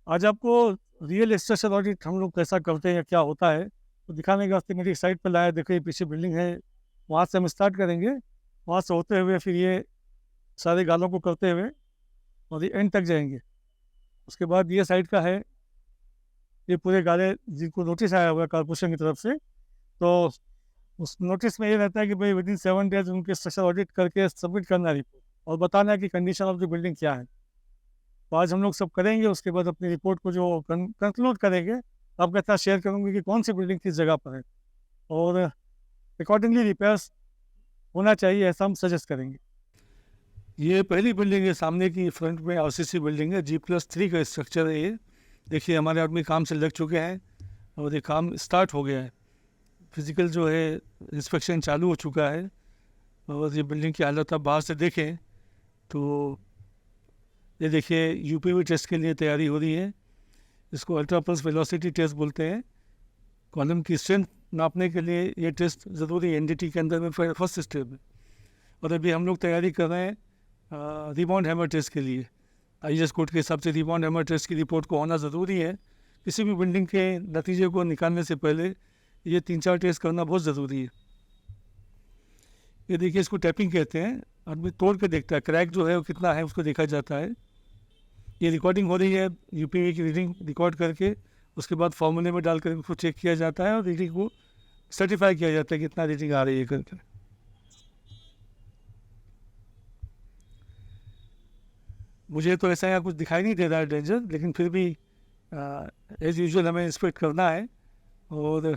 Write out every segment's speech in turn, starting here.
आज आपको real structure audit हम लोग कैसा करते हैं या क्या होता है तो दिखाने के वास्ते मेरी साइट पर लाया। देखो ये पीछे बिल्डिंग है, वहाँ से हम स्टार्ट करेंगे। वहाँ से होते हुए फिर ये सारे गालों को करते हुए और ये एंड तक जाएंगे। उसके बाद ये साइड का है, ये पूरे गाले जिनको नोटिस आया हुआ है कॉर्पोरेशन की तरफ से। तो उस नोटिस में ये रहता है कि भाई विद इन 7 डेज उनके स्ट्रक्चर ऑडिट करके सबमिट करना है रिपोर्ट और बताना है कि कंडीशन ऑफ द बिल्डिंग क्या है। तो आज हम लोग सब करेंगे, उसके बाद अपनी रिपोर्ट को जो कंक्लूड करेंगे आपके साथ शेयर करूँगी कि कौन सी बिल्डिंग किस जगह पर है और अकॉर्डिंगली रिपेयर्स होना चाहिए, ऐसा हम सजेस्ट करेंगे। ये पहली बिल्डिंग है, सामने की फ्रंट में आरसीसी बिल्डिंग है, G+3 का स्ट्रक्चर है ये। देखिए हमारे आदमी काम से लग चुके हैं और ये काम स्टार्ट हो गया है। फिजिकल जो है इंस्पेक्शन चालू हो चुका है और ये बिल्डिंग की हालत आप बाहर से देखें तो ये देखिए यूपीवी टेस्ट के लिए तैयारी हो रही है। इसको अल्ट्रा पल्स वेलोसिटी टेस्ट बोलते हैं। कॉलम की स्ट्रेंथ नापने के लिए ये टेस्ट ज़रूरी है एनडीटी के अंदर में फर्स्ट स्टेप में। और अभी हम लोग तैयारी कर रहे हैं रिबाउंड हैमर टेस्ट के लिए। आईएस कोड के हिसाब से रिबाउंड हैमर टेस्ट की रिपोर्ट को होना ज़रूरी है। किसी भी बिल्डिंग के नतीजे को निकालने से पहले ये 3-4 टेस्ट करना बहुत ज़रूरी है। ये देखिए इसको टैपिंग कहते हैं। आदमी तोड़ के देखता है क्रैक जो है वो कितना है, उसको देखा जाता है। ये रिकॉर्डिंग हो रही है, यूपीवी की रीडिंग रिकॉर्ड करके उसके बाद फॉर्मूले में डालकर उसको चेक किया जाता है और रीडिंग को सर्टिफाई किया जाता है कितना रीडिंग आ रही है करके। मुझे तो ऐसा यहाँ कुछ दिखाई नहीं दे रहा है डेंजर, लेकिन फिर भी एज यूजुअल हमें इंस्पेक्ट करना है और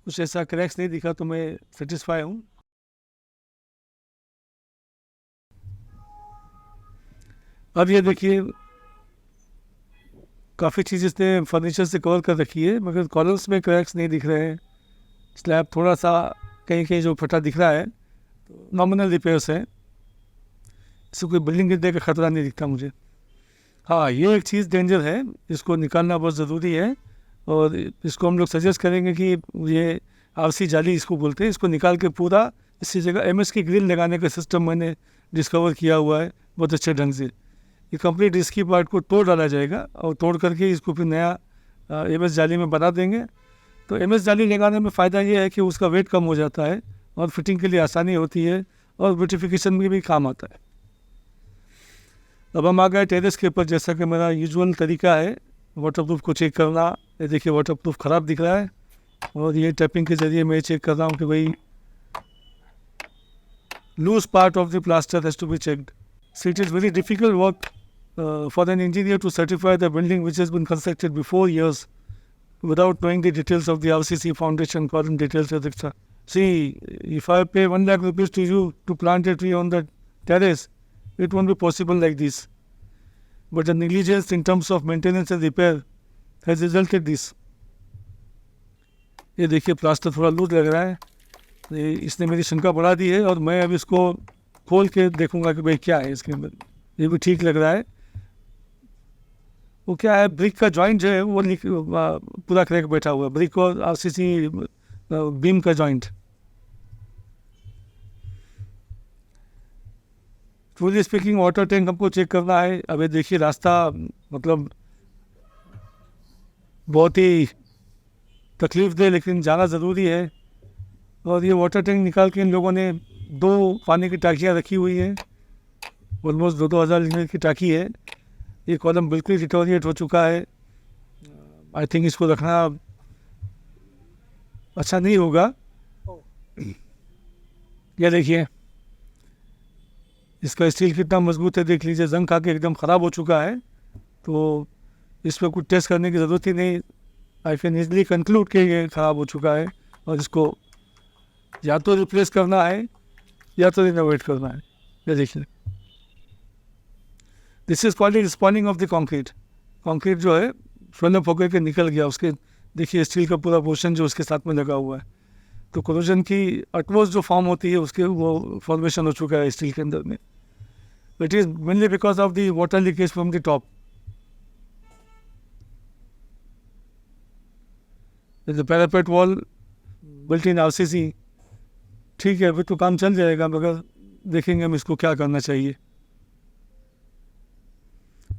कुछ ऐसा क्रैक्स नहीं दिखा तो मैं सेटिस्फाई हूँ। अब ये देखिए काफ़ी चीज़ इसने फर्नीचर से कवर कर रखी है मगर कॉलम्स में क्रैक्स नहीं दिख रहे हैं। स्लैब थोड़ा सा कहीं कहीं जो फटा दिख रहा है, नॉमिनल रिपेयर्स है, इससे कोई बिल्डिंग गिरने का खतरा नहीं दिखता मुझे। हाँ ये एक चीज़ डेंजर है, इसको निकालना बहुत ज़रूरी है और इसको हम लोग सजेस्ट करेंगे कि ये आरसी जाली इसको बोलते हैं, इसको निकाल के पूरा इसी जगह एमएस की ग्रिल लगाने का सिस्टम मैंने डिस्कवर किया हुआ है बहुत अच्छे ढंग से। ये कंप्लीट इसकी पार्ट को तोड़ डाला जाएगा और तोड़ करके इसको फिर नया एमएस जाली में बना देंगे। तो एमएस जाली लगाने में फ़ायदा ये है कि उसका वेट कम हो जाता है और फिटिंग के लिए आसानी होती है और ब्यूटिफिकेशन में भी काम आता है। अब हम आ गए टेरेस के ऊपर, जैसा कि मेरा यूजुअल तरीका है वाटरप्रूफ को चेक करना। ये देखिए वाटरप्रूफ ख़राब दिख रहा है और ये टैपिंग के ज़रिए मैं चेक कर रहा हूँ कि भाई loose part of the plaster has to be checked. So it is very difficult work for an engineer to certify the building which has been constructed before years without knowing the details of the RCC foundation, column details, etc. See, if I pay 1 lakh rupees to you to plant a tree on the terrace, it won't be possible like this. But the negligence in terms of maintenance and repair has resulted this. ये देखिए plaster थोड़ा loose लग रहा है, ये इसने मेरी शंका बढ़ा दी है और मैं अब इसको खोल के देखूंगा कि भाई क्या है इसके अंदर। ये भी ठीक लग रहा है। वो क्या है, ब्रिक का जॉइंट जो है वो पूरा क्रैक बैठा हुआ है, ब्रिक और आरसीसी बीम का joint. Truly speaking water tank हमको चेक करना है। अब ये देखिए रास्ता मतलब बहुत ही तकलीफ दे लेकिन जाना ज़रूरी है। और ये वाटर टैंक निकाल के इन लोगों ने 2 पानी की टाँकियाँ रखी हुई हैं, ऑलमोस्ट 2,000 लीटर की टाँकी है। ये कॉलम बिल्कुल डिटोरिएट हो चुका है। आई थिंक इसको रखना अच्छा नहीं होगा। ये देखिए इसका स्टील कितना मजबूत है, देख लीजिए, जंग खा के एकदम ख़राब हो चुका है। तो इस पर कुछ टेस्ट करने की ज़रूरत ही नहीं। आई कैन ईजली कंक्लूड कि ये ख़राब हो चुका है और इसको या तो रिप्लेस करना है या तो रिनोवेट करना है। ये देखिए this is called spawning of the concrete. Concrete जो है स्वर्ण होकर के निकल गया, उसके देखिए स्टील का पूरा पोर्शन जो उसके साथ में लगा हुआ है। तो कोरोजन की अटमोस्ट जो फॉर्म होती है उसके वो फॉर्मेशन हो चुका है स्टील के अंदर में। It is mainly because of the water leakage from the top. The parapet wall built in RCC, ठीक है अभी तो काम चल जाएगा मगर देखेंगे हम इसको क्या करना चाहिए।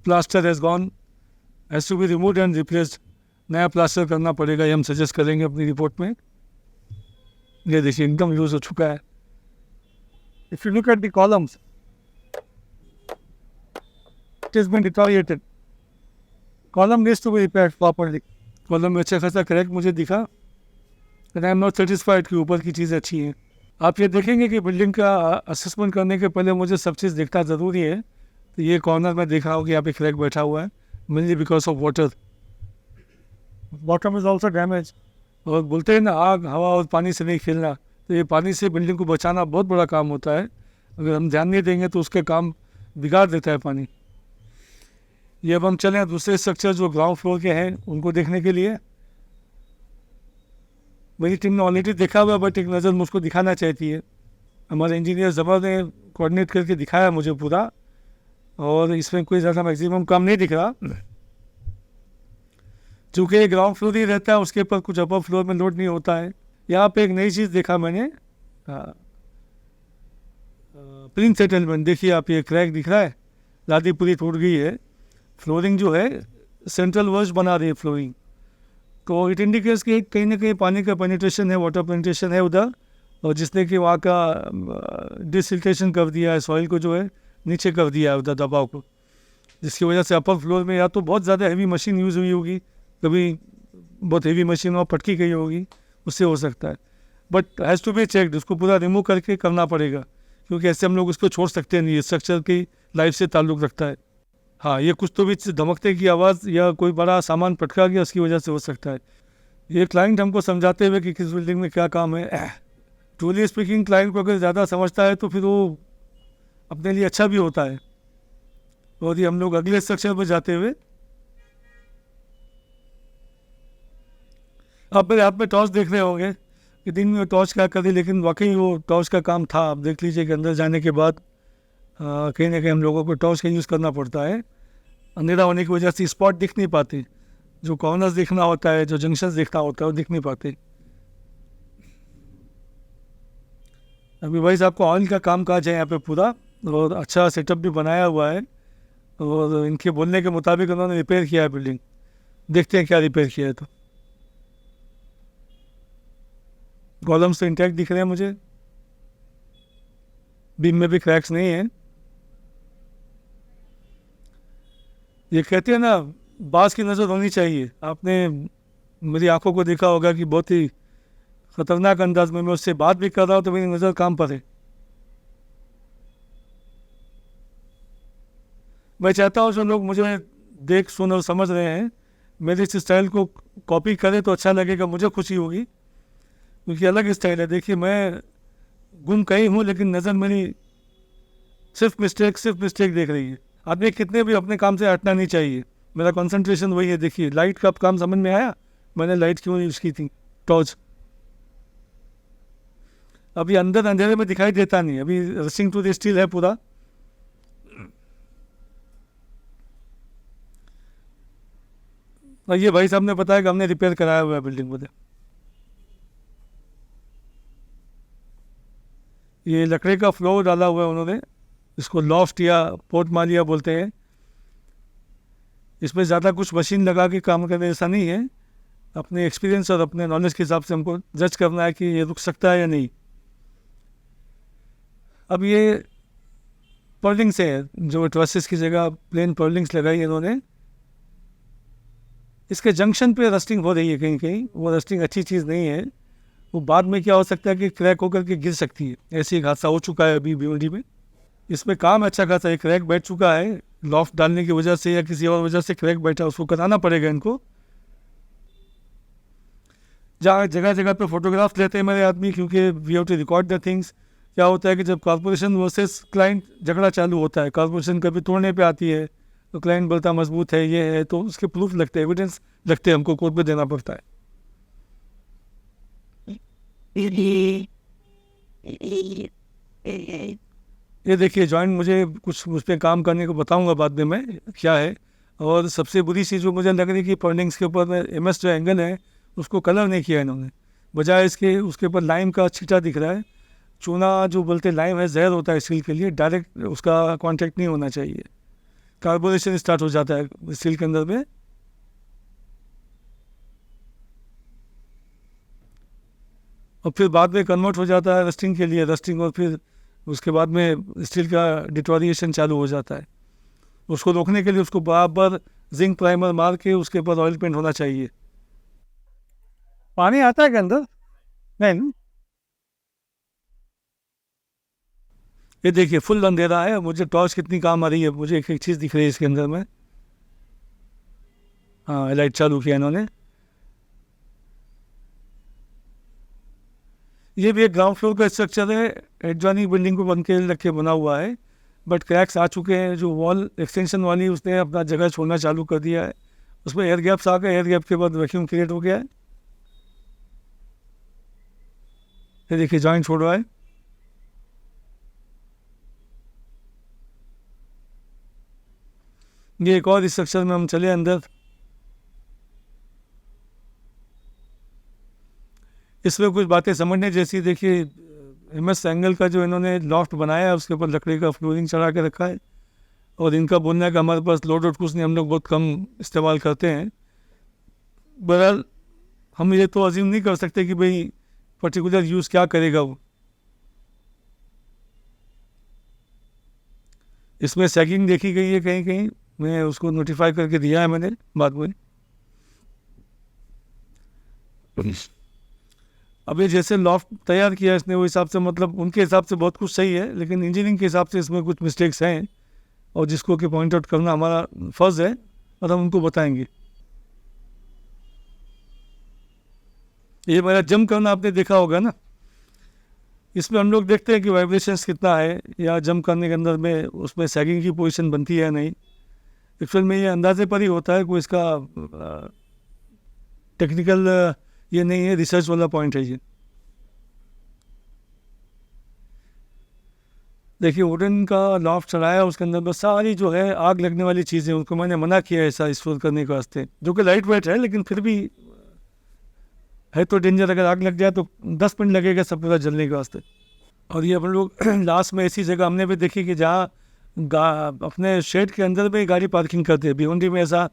Plaster has gone, has to be removed and replaced, नया प्लास्टर करना पड़ेगा, ये हम सजेस्ट करेंगे अपनी रिपोर्ट में। ये देखिए एकदम लूज हो चुका है। If you look at the columns, it is been deteriorated, column needs to be repaired properly. Column में अच्छा खासा क्रैक मुझे दिखा, आई एम नॉट सेटिस्फाइड कि ऊपर की चीज़ें अच्छी हैं। आप ये देखेंगे कि बिल्डिंग का असेसमेंट करने के पहले मुझे सब चीज़ देखना ज़रूरी है। तो ये कॉर्नर में देख रहा हूँ कि यहाँ पे क्रैक बैठा हुआ है, mainly because of water. Bottom is also damage. और बोलते हैं ना, आग हवा और पानी से नहीं खेलना, तो ये पानी से बिल्डिंग को बचाना बहुत बड़ा काम होता है। अगर हम ध्यान नहीं देंगे तो उसके काम बिगाड़ देता है पानी। ये अब हम चलें दूसरे स्ट्रक्चर जो ग्राउंड फ्लोर के हैं उनको देखने के लिए। मेरी टीम ने ऑलरेडी देखा हुआ, बट एक नज़र मुझको दिखाना चाहती है। हमारे इंजीनियर जबर ने कोऑर्डिनेट करके दिखाया मुझे पूरा, और इसमें कोई ज़्यादा मैक्सिमम काम नहीं दिख रहा। चूँकि ग्राउंड फ्लोर ही रहता है, उसके ऊपर कुछ अपर फ्लोर में लोड नहीं होता है। यहाँ पे एक नई चीज़ देखा मैंने, प्रिंट सेटलमेंट। देखिए आप, ये क्रैक दिख रहा है, लादी पूरी टूट गई है। फ्लोरिंग जो है सेंट्रल वर्स बना रही है फ्लोरिंग, तो इट इंडिकेट्स कि कहीं ना कहीं पानी का पेनिट्रेशन है, वाटर पेनिट्रेशन है उधर, और जिसने कि वहाँ का डिसिल्टेशन कर दिया है, सॉइल को जो है नीचे कर दिया है उधर दबाव को, जिसकी वजह से अपर फ्लोर में या तो बहुत ज़्यादा हैवी मशीन यूज़ हुई होगी, कभी बहुत हेवी मशीन और पटकी गई होगी, उससे हो सकता है। But has to be checked, उसको पूरा रिमूव करके करना पड़ेगा, क्योंकि ऐसे हम लोग उसको छोड़ सकते नहीं, स्ट्रक्चर की लाइफ से ताल्लुक़ रखता है। हाँ, ये कुछ तो भी धमकते की आवाज़ या कोई बड़ा सामान पटका गया, उसकी वजह से हो सकता है। ये क्लाइंट हमको समझाते हुए कि किस बिल्डिंग में क्या काम है। ट्रूली स्पीकिंग, क्लाइंट को अगर ज़्यादा समझता है तो फिर वो अपने लिए अच्छा भी होता है। और ये हम लोग अगले स्ट्रक्चर पर जाते हुए, आप मेरे हाथ में टॉर्च देख रहे होंगे कि दिन में टॉर्च क्या कर दी, लेकिन वाकई वो टॉर्च का काम था। आप देख लीजिए कि अंदर जाने के बाद कहीं ना कहीं हम लोगों को टॉर्च का यूज़ करना पड़ता है। अंधेरा होने की वजह से स्पॉट दिख नहीं पाते, जो कॉर्नर्स देखना होता है, जो जंक्शंस देखना होता है, वो दिख नहीं पाते। अभी भाई साहब को ऑयल का काम काज है यहाँ पे पूरा, और अच्छा सेटअप भी बनाया हुआ है, और इनके बोलने के मुताबिक उन्होंने रिपेयर किया है बिल्डिंग। देखते हैं क्या रिपेयर किया है। तो कॉलम्स तो इंटैक्ट दिख रहे हैं मुझे, बीम में भी क्रैक्स नहीं है। ये कहते हैं ना, बाज की नज़र होनी चाहिए। आपने मेरी आंखों को देखा होगा कि बहुत ही ख़तरनाक अंदाज में मैं उससे बात भी कर रहा हूँ तो मेरी नज़र काम पर है। मैं चाहता हूँ जो लोग मुझे देख सुन और समझ रहे हैं, मेरे इस स्टाइल को कॉपी करें तो अच्छा लगेगा, मुझे खुशी होगी, क्योंकि अलग स्टाइल है। देखिए, मैं गुम कहीं हूँ, लेकिन नज़र मेरी सिर्फ मिस्टेक देख रही है। आदमी कितने भी अपने काम से हटना नहीं चाहिए, मेरा कंसंट्रेशन वही है। देखिए, लाइट का काम समझ में आया, मैंने लाइट क्यों यूज़ की थी, टॉर्च। अभी अंदर अंधेरे में दिखाई देता नहीं, अभी रस्टिंग टू द स्टील है पूरा। और ये भाई साहब ने बताया कि हमने रिपेयर कराया हुआ है बिल्डिंग में। ये लकड़े का फ्लोर डाला हुआ है उन्होंने, इसको लॉफ्ट या पोर्ट मालिया बोलते हैं। इसमें ज़्यादा कुछ मशीन लगा के काम करने ऐसा नहीं है। अपने एक्सपीरियंस और अपने नॉलेज के हिसाब से हमको जज करना है कि ये रुक सकता है या नहीं। अब ये पर्लिंग्स है, जो ट्रसेस की जगह प्लेन पर्लिंग्स लगाई है इन्होंने। इसके जंक्शन पे रस्टिंग हो रही है कहीं कहीं, वो रस्टिंग अच्छी चीज़ नहीं है। वो बाद में क्या हो सकता है कि क्रैक होकर के गिर सकती है। ऐसे एक हादसा हो चुका है अभी बीओडी में। इसमें काम अच्छा खासा है, क्रैक बैठ चुका है, लॉफ्ट डालने की वजह से या किसी और वजह से क्रैक बैठा, उसको कराना पड़ेगा इनको। जहाँ जगह जगह पे फोटोग्राफ्स लेते हैं मेरे आदमी, क्योंकि we have to record the things. क्या होता है कि जब कॉर्पोरेशन वर्सेस क्लाइंट झगड़ा चालू होता है, कॉर्पोरेशन कभी तोड़ने पे आती है तो क्लाइंट बोलता मजबूत है, ये है, तो उसके प्रूफ लगते हैं, एविडेंस लगते हैं, हमको कोर्ट पे देना पड़ता है। ये देखिए जॉइंट, मुझे कुछ उस पर काम करने को बताऊंगा बाद में मैं क्या है। और सबसे बुरी चीज़ जो मुझे लग रही है कि पर्निंग्स के ऊपर में MS जो एंगल है उसको कलर नहीं किया इन्होंने, बजाय इसके उसके ऊपर लाइम का छींटा दिख रहा है। चूना जो बोलते हैं लाइम है, जहर होता है स्टील के लिए, डायरेक्ट उसका कांटेक्ट नहीं होना चाहिए, कार्बोनेशन स्टार्ट हो जाता है स्टील के अंदर में। और फिर बाद में कन्वर्ट हो जाता है रस्टिंग के लिए, रस्टिंग, और फिर उसके बाद में स्टील का डिटोरिएशन चालू हो जाता है। उसको रोकने के लिए उसको बराबर जिंक प्राइमर मार के उसके ऊपर ऑयल पेंट होना चाहिए। पानी आता है के अंदर? नहीं ना? ये देखिए फुल अंधेरा है, मुझे टॉर्च कितनी काम आ रही है, मुझे एक एक चीज़ दिख रही है इसके अंदर में। हाँ, लाइट चालू किया इन्होंने। ये भी एक ग्राउंड फ्लोर का स्ट्रक्चर है, एडजॉइनिंग बिल्डिंग को बन के रख के बना हुआ है, बट क्रैक्स आ चुके हैं। जो वॉल एक्सटेंशन वाली उसने अपना जगह छोड़ना चालू कर दिया है, उसमें एयर गैप्स आ गए, एयर गैप के बाद वैक्यूम क्रिएट हो गया है। ये देखिए जॉइंट छोड़ रहा है। ये एक और स्ट्रक्चर में हम चले अंदर। इसमें कुछ बातें समझने जैसी, देखिए MS एंगल का जो इन्होंने लॉफ्ट बनाया है उसके ऊपर लकड़ी का फ्लोरिंग चढ़ा के रखा है, और इनका बोलना है कि हमारे पास लोड और कुछ नहीं, हम लोग बहुत कम इस्तेमाल करते हैं। बहरहाल हम ये तो अज्यूम नहीं कर सकते कि भाई पर्टिकुलर यूज़ क्या करेगा वो। इसमें सैगिंग देखी गई है कहीं कहीं, मैं उसको नोटिफाई करके दिया है मैंने बाद में। अब ये जैसे लॉफ्ट तैयार किया इसने, वो हिसाब से मतलब उनके हिसाब से बहुत कुछ सही है, लेकिन इंजीनियरिंग के हिसाब से इसमें कुछ मिस्टेक्स हैं, और जिसको कि पॉइंट आउट करना हमारा फ़र्ज़ है, और हम उनको बताएंगे। ये मेरा जंप करना आपने देखा होगा ना, इसमें हम लोग देखते हैं कि वाइब्रेशंस कितना है, या जंप करने के अंदर में उसमें सैगिंग की पोजीशन बनती है नहीं। एक्चुअल में ये अंदाजे पर ही होता है, कोई इसका टेक्निकल ये नहीं है, रिसर्च वाला पॉइंट है ये। देखिए वुडन का लॉफ्ट चढ़ाया, उसके अंदर बस सारी जो है आग लगने वाली चीज़ें, उनको मैंने मना किया है ऐसा स्टोर करने के वास्ते, जो कि लाइट वेट है, लेकिन फिर भी है तो डेंजर। अगर आग लग जाए तो 10 मिनट लगेगा सब पूरा जलने के वास्ते। और ये अपन लोग लास्ट में ऐसी जगह हमने भी देखी कि जहाँ अपने शेड के अंदर में गाड़ी पार्किंग करते हैं। भिवंडी में ऐसा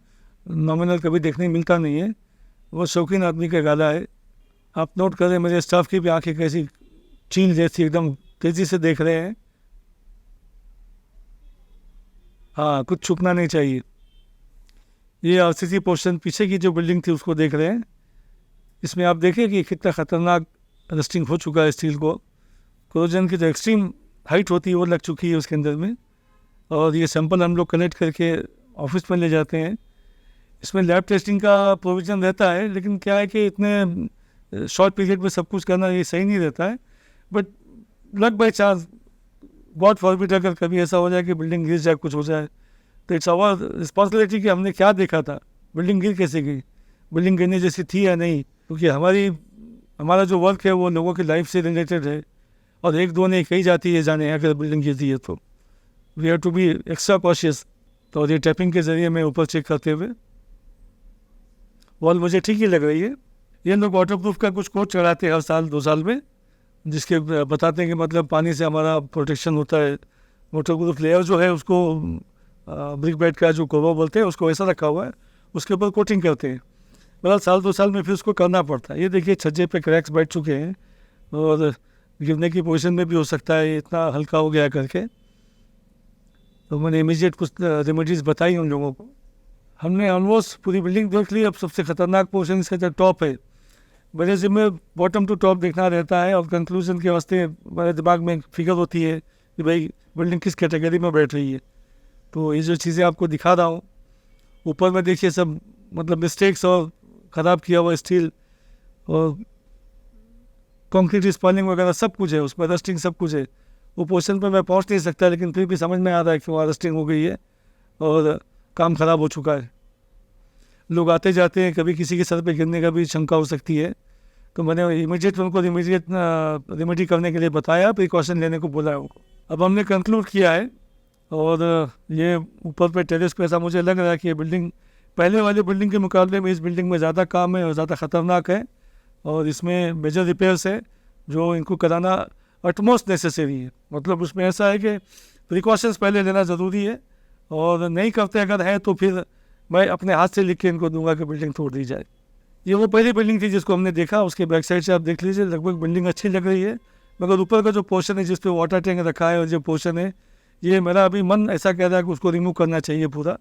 नॉमिनल कभी देखने मिलता नहीं है, वो शौकीन आदमी का गाला है। आप नोट करें मेरे स्टाफ की भी आंखें कैसी चील जैसी एकदम तेज़ी से देख रहे हैं। हाँ, कुछ छुपना नहीं चाहिए। ये RCC पोर्शन पीछे की जो बिल्डिंग थी उसको देख रहे हैं। इसमें आप देखें कि कितना ख़तरनाक रस्टिंग हो चुका है स्टील को। कोरोजन की जो एक्सट्रीम हाइट होती है वो लग चुकी है उसके अंदर में, और ये सैंपल हम लोग कलेक्ट करके ऑफिस में ले जाते हैं। इसमें लैब टेस्टिंग का प्रोविज़न रहता है, लेकिन क्या है कि इतने शॉर्ट पीरियड में सब कुछ करना ये सही नहीं रहता है। But luck by chance, God forbid, अगर कभी ऐसा हो जाए कि बिल्डिंग गिर जाए, कुछ हो जाए, तो इट्स आवर रिस्पॉन्सिबिलिटी कि हमने क्या देखा था, बिल्डिंग गिर कैसे गई, बिल्डिंग गिरने जैसी थी या नहीं। क्योंकि हमारा जो वर्क है वो लोगों की लाइफ से रिलेटेड है, और एक दो नहीं कही जाती है जाने अगर बिल्डिंग गिरती है तो we have to be extra cautious. तो ये टैपिंग के ज़रिए मैं ऊपर चेक करते हुए, वॉल मुझे ठीक ही लग रही है। ये लोग वाटर प्रूफ का कुछ कोट चढ़ाते हैं हर साल 2 साल में, जिसके बताते हैं कि मतलब पानी से हमारा प्रोटेक्शन होता है। वाटर प्रूफ लेयर जो है उसको ब्रिक बेड का जो कवर बोलते हैं उसको ऐसा रखा हुआ है, उसके ऊपर कोटिंग करते हैं। मतलब साल 2 साल में फिर उसको करना पड़ता है। ये देखिए छज्जे पे क्रैक्स बैठ चुके हैं, और गिरने की पोजीशन में भी हो सकता है, इतना हल्का हो गया करके। तो मैंने इमीडिएट कुछ रेमेडीज़ बताई उन लोगों को। हमने ऑलमोस्ट पूरी बिल्डिंग देख ली। अब सबसे ख़तरनाक पोर्शन इसका जो टॉप है, मेरे ज़िम्मे बॉटम टू टॉप देखना रहता है, और कंक्लूजन के वास्ते मेरे दिमाग में फिक्र होती है कि भाई बिल्डिंग किस कैटेगरी में बैठ रही है। तो ये जो चीज़ें आपको दिखा रहा हूँ, ऊपर में देखिए सब मतलब मिस्टेक्स और ख़राब किया हुआ स्टील और कंक्रीट स्पॉलिंग वगैरह सब कुछ है उसमें, रस्टिंग सब कुछ है। वो पोर्शन पर मैं पहुँच नहीं सकता, लेकिन फिर भी समझ में आ रहा है कि वहाँ रस्टिंग हो गई है और काम ख़राब हो चुका है। लोग आते जाते हैं, कभी किसी के सर पे गिरने का भी शंका हो सकती है। तो मैंने इमीडिएट उनको रेमेडी करने के लिए बताया, प्रिकॉशन लेने को बोला है उनको। अब हमने कंक्लूड किया है, और ये ऊपर पे टेरेस पे ऐसा मुझे लग रहा है कि ये बिल्डिंग पहले वाली बिल्डिंग के मुकाबले में इस बिल्डिंग में ज़्यादा काम है और ज़्यादा ख़तरनाक है, और इसमें मेजर रिपेयर्स है जो इनको कराना अटमोस्ट नेसेसरी है। मतलब उसमें ऐसा है कि प्रिकॉशंस पहले लेना ज़रूरी है, और नहीं करते अगर है तो फिर मैं अपने हाथ से लिख के इनको दूंगा कि बिल्डिंग तोड़ दी जाए। ये वो पहली बिल्डिंग थी जिसको हमने देखा, उसके बैक साइड से आप देख लीजिए, लगभग बिल्डिंग अच्छी लग रही है, मगर ऊपर का जो पोर्शन है जिस पे वाटर टैंक रखा है और जो पोर्शन है, ये मेरा अभी मन ऐसा कह रहा है कि उसको रिमूव करना चाहिए पूरा।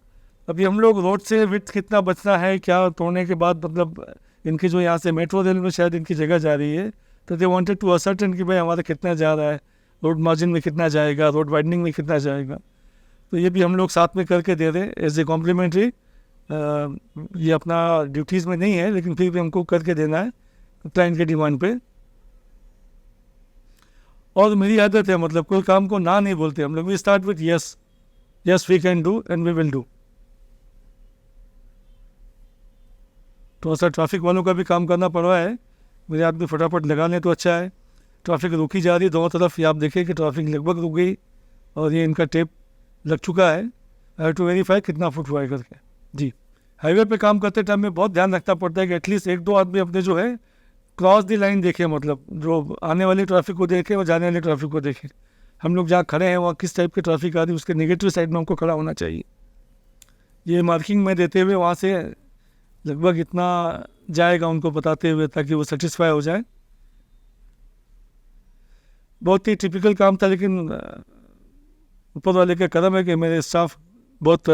अभी हम लोग रोड से विड्थ कितना बचना है क्या तोड़ने के बाद, मतलब इनकी जो यहाँ से मेट्रो रेल में शायद इनकी जगह जा रही है, तो दे वांटेड टू असर्टेन कि भाई हमारा कितना जा रहा है, रोड मार्जिन में कितना जाएगा, रोड वाइडनिंग में कितना जाएगा। तो ये भी हम लोग साथ में करके दे रहे हैं एज ए कॉम्प्लीमेंट्री। ये अपना ड्यूटीज़ में नहीं है, लेकिन फिर भी हमको करके देना है क्लाइंट के डिमांड पे। और मेरी आदत है, मतलब कोई काम को ना नहीं बोलते हम लोग, we start with yes, yes we can do and we will do. थोड़ा सा ट्रैफिक वालों का भी काम करना पड़ रहा है, मेरे आदमी फटाफट लगा लें तो अच्छा है। ट्रैफिक रुकी जा रही है दोनों तरफ, ये आप देखें कि ट्रैफिक लगभग रुक गई और ये इनका टेप लग चुका है। आई हैव टू वेरीफाई कितना फुट हुआ है करके। जी, हाईवे पे काम करते टाइम में बहुत ध्यान रखना पड़ता है कि एटलीस्ट एक दो आदमी अपने जो है क्रॉस दी लाइन देखे, मतलब जो आने वाली ट्रैफिक को देखे और जाने वाली ट्रैफिक को देखे। हम लोग जहाँ खड़े हैं वहाँ किस टाइप की ट्रैफिक आ रही है उसके नेगेटिव साइड में हमको खड़ा होना चाहिए। ये मार्किंग में देते हुए वहाँ से लगभग इतना जाएगा उनको बताते हुए, ताकि वो सेटिस्फाई हो जाए। बहुत ही टिपिकल काम था, लेकिन ऊपर वाले का करम है कि मेरे स्टाफ बहुत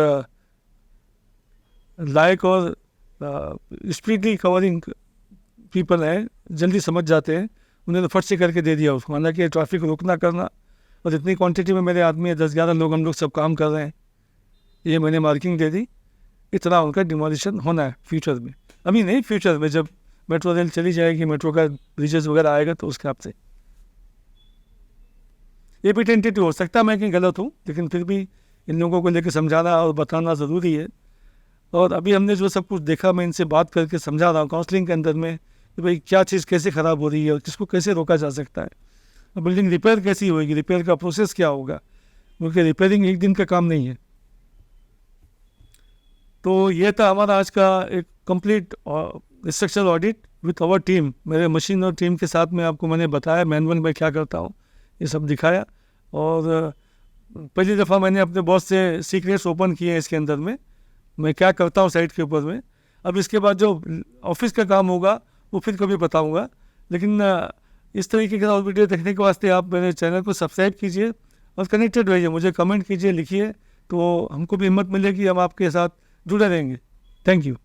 लायक और स्पीडली कवरिंग पीपल हैं, जल्दी समझ जाते हैं। उन्होंने फट से करके दे दिया उसको, हालांकि ट्रैफिक रोकना करना, और इतनी क्वांटिटी में मेरे आदमी है 10-11 लोग, हम लोग सब काम कर रहे हैं। ये मैंने मार्किंग दे दी, इतना उनका डिमोलिशन होना है फ्यूचर में। अभी नहीं, फ्यूचर में जब मेट्रो रेल चली जाएगी, मेट्रो का ब्रिजेस वगैरह आएगा, तो उसके आपसे ये भी टेंटेटिव हो सकता है मैं कहीं गलत हूँ, लेकिन फिर भी इन लोगों को लेकर समझाना और बताना ज़रूरी है। और अभी हमने जो सब कुछ देखा, मैं इनसे बात करके समझा रहा हूँ काउंसलिंग के अंदर में कि भाई क्या चीज़ कैसे ख़राब हो रही है और किसको कैसे रोका जा सकता है, और बिल्डिंग रिपेयर कैसी होगी, रिपेयर का प्रोसेस क्या होगा, क्योंकि रिपेयरिंग एक दिन का काम नहीं है। तो ये था हमारा आज का एक complete structural audit with our team. मेरे मशीन और टीम के साथ में आपको मैंने बताया मैनुअल में क्या करता हूँ, ये सब दिखाया। और पहली दफ़ा मैंने अपने बॉस से सीक्रेट्स ओपन किए हैं इसके अंदर में, मैं क्या करता हूँ साइट के ऊपर में। अब इसके बाद जो ऑफिस का काम होगा वो फिर कभी बताऊँगा, लेकिन इस तरीके का और वीडियो देखने के वास्ते आप मेरे चैनल को सब्सक्राइब कीजिए और कनेक्टेड रहिए, मुझे कमेंट कीजिए, लिखिए, तो हमको भी हिम्मत मिलेगी, हम आपके साथ जुड़े रहेंगे। Thank you.